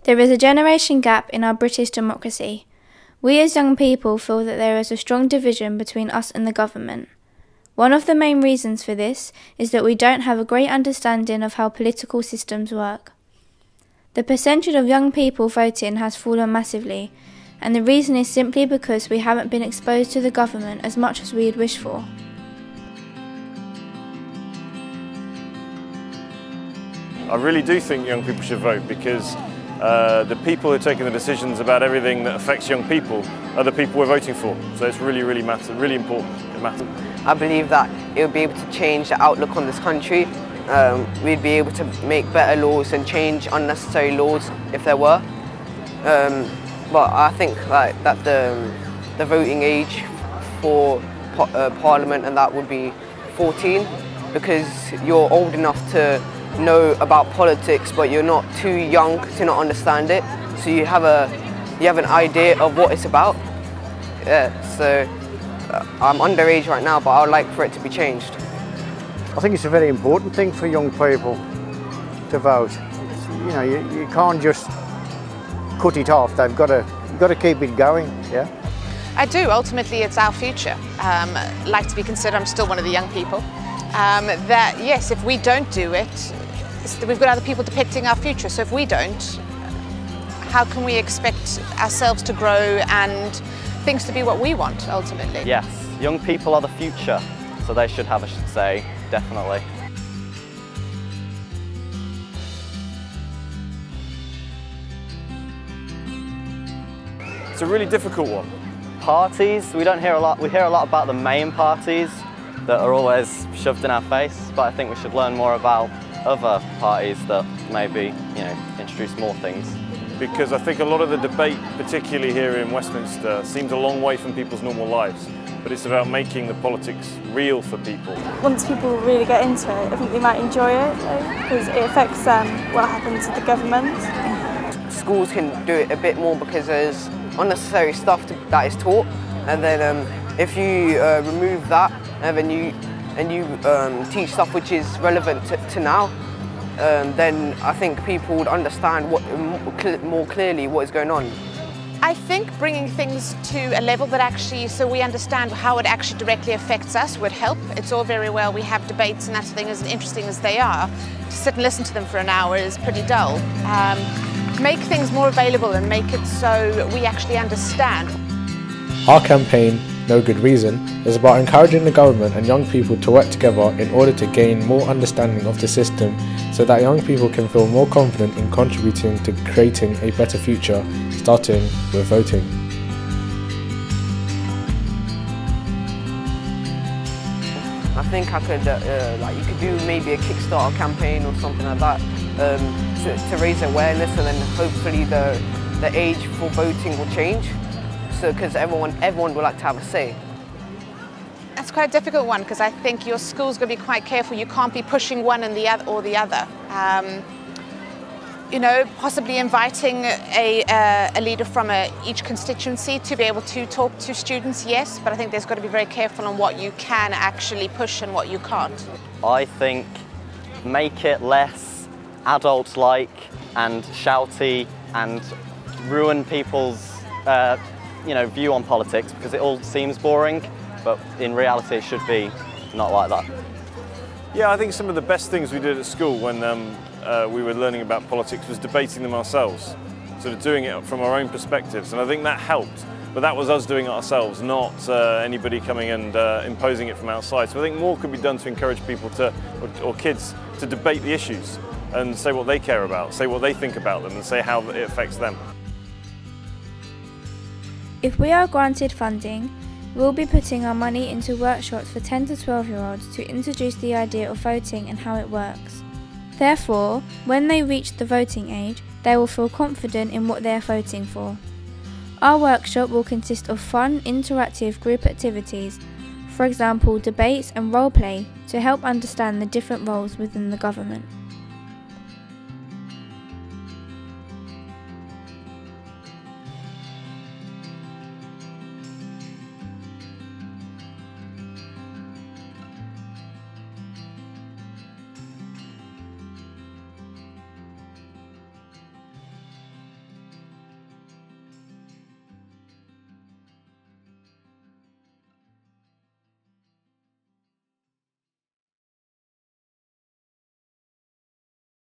There is a generation gap in our British democracy. We as young people feel that there is a strong division between us and the government. One of the main reasons for this is that we don't have a great understanding of how political systems work. The percentage of young people voting has fallen massively, and the reason is simply because we haven't been exposed to the government as much as we'd wish for. I really do think young people should vote because the people who are taking the decisions about everything that affects young people are the people we're voting for. So it's really really important. It matters. I believe that it would be able to change the outlook on this country. We'd be able to make better laws and change unnecessary laws if there were. But I think that the voting age for Parliament and that would be 14, because you're old enough to know about politics, but you're not too young to not understand it. So you have an idea of what it's about. Yeah, so I'm underage right now, but I would like for it to be changed. I think it's a very important thing for young people to vote. You know, you can't just cut it off. They've got to keep it going. Yeah. I do. Ultimately, it's our future. Like to be considered. I'm still one of the young people. That yes, if we don't do it, we've got other people depicting our future. So if we don't, how can we expect ourselves to grow and things to be what we want ultimately? Yes, young people are the future, so they should have a say, definitely. It's a really difficult one. Parties, we hear a lot about the main parties that are always shoved in our face, but I think we should learn more about other parties that maybe, introduce more things. Because I think a lot of the debate, particularly here in Westminster, seems a long way from people's normal lives. But it's about making the politics real for people. Once people really get into it, I think they might enjoy it, because it affects what happens to the government. Schools can do it a bit more because there's unnecessary stuff that is taught, and then if you remove that and then you teach stuff which is relevant to now, then I think people would understand more clearly what is going on. I think bringing things to a level that actually, so we understand how it actually directly affects us, would help. It's all very well, we have debates and that thing, as interesting as they are. To sit and listen to them for an hour is pretty dull. Make things more available and make it so we actually understand. Our campaign, No Good Reason, is about encouraging the government and young people to work together in order to gain more understanding of the system so that young people can feel more confident in contributing to creating a better future, starting with voting. I think I could, you could do maybe a Kickstarter campaign or something like that to raise awareness, and then hopefully the age for voting will change. So, because everyone would like to have a say. That's quite a difficult one, because I think your school's going to be quite careful. You can't be pushing one and the other or the other. Possibly inviting a leader from each constituency to be able to talk to students, yes, but I think there's got to be very careful on what you can actually push and what you can't. I think make it less adult-like and shouty and ruin people's view on politics, because it all seems boring, but in reality it should be not like that. Yeah, I think some of the best things we did at school when we were learning about politics was debating them ourselves, sort of doing it from our own perspectives, and I think that helped. But that was us doing it ourselves, not anybody coming and imposing it from outside. So I think more could be done to encourage people or kids to debate the issues and say what they care about, say what they think about them, and say how it affects them. If we are granted funding, we'll be putting our money into workshops for 10 to 12-year-olds to introduce the idea of voting and how it works. Therefore, when they reach the voting age, they will feel confident in what they are voting for. Our workshop will consist of fun, interactive group activities, for example debates and role play, to help understand the different roles within the government.